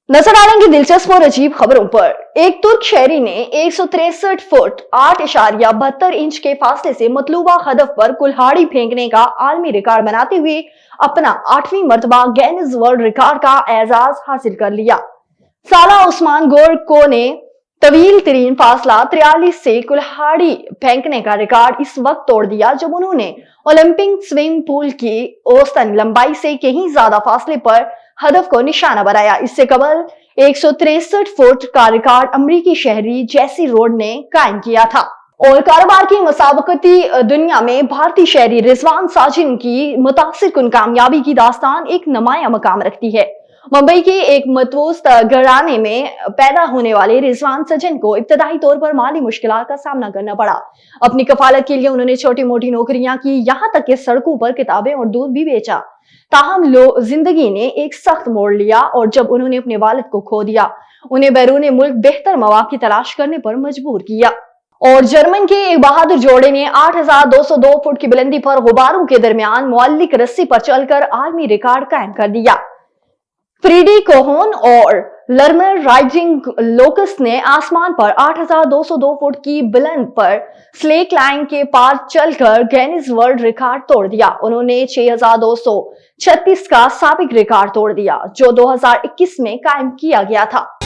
नजर डालेंगे दिलचस्प और अजीब खबरों पर। एक तुर्क शहरी ने 163 फुट 8.72 इंच के फासले से मतलूबा हदफ पर कुल्हाड़ी फेंकने का आलमी रिकॉर्ड बनाते हुए अपना 8वीं मर्तबा गिनीज वर्ल्ड रिकॉर्ड का एजाज हासिल कर लिया। साला उस्मान गोरको ने तवील तरीन फासला 43 से कुल्हाड़ी फेंकने का रिकॉर्ड इस वक्त तोड़ दिया जब उन्होंने ओलंपिक स्विमिंग पूल की औसतन लंबाई से कहीं ज्यादा फासले पर हदफ को निशाना बनाया। इससे कबल 163 फुट का रिकॉर्ड अमरीकी शहरी जेसी रोड ने कायम किया था। और कारोबार की मुसाबकती दुनिया में भारतीय शहरी रिजवान साजिन की मुतासिर कुन कामयाबी की दास्तान एक नुमाया मकाम रखती है। मुंबई के एक मतवूस घराने में पैदा होने वाले रिजवान सजन को इब्तदाई तौर पर माली मुश्किलात का सामना करना पड़ा। अपनी कफालत के लिए उन्होंने छोटी मोटी नौकरियां की, यहाँ तक कि सड़कों पर किताबें और दूध भी बेचा। ताहम जिंदगी ने एक सख्त मोड़ लिया और जब उन्होंने अपने वालिद को खो दिया, उन्हें बैरून मुल्क बेहतर मौके की तलाश करने पर मजबूर किया। और जर्मन के एक बहादुर जोड़े ने 8,202 फुट की बुलंदी पर गुबारों के दरमियान मुअल्लिक रस्सी पर चलकर आलमी रिकॉर्ड कायम कर दिया। फ्रीडी कोहोन और लर्मर राइजिंग लोकस ने आसमान पर 8,202 फुट की बुलंद पर स्लेक लाइन के पार चलकर गिनीज वर्ल्ड रिकॉर्ड तोड़ दिया। उन्होंने 6,236 का साबिक रिकॉर्ड तोड़ दिया जो 2021 में कायम किया गया था।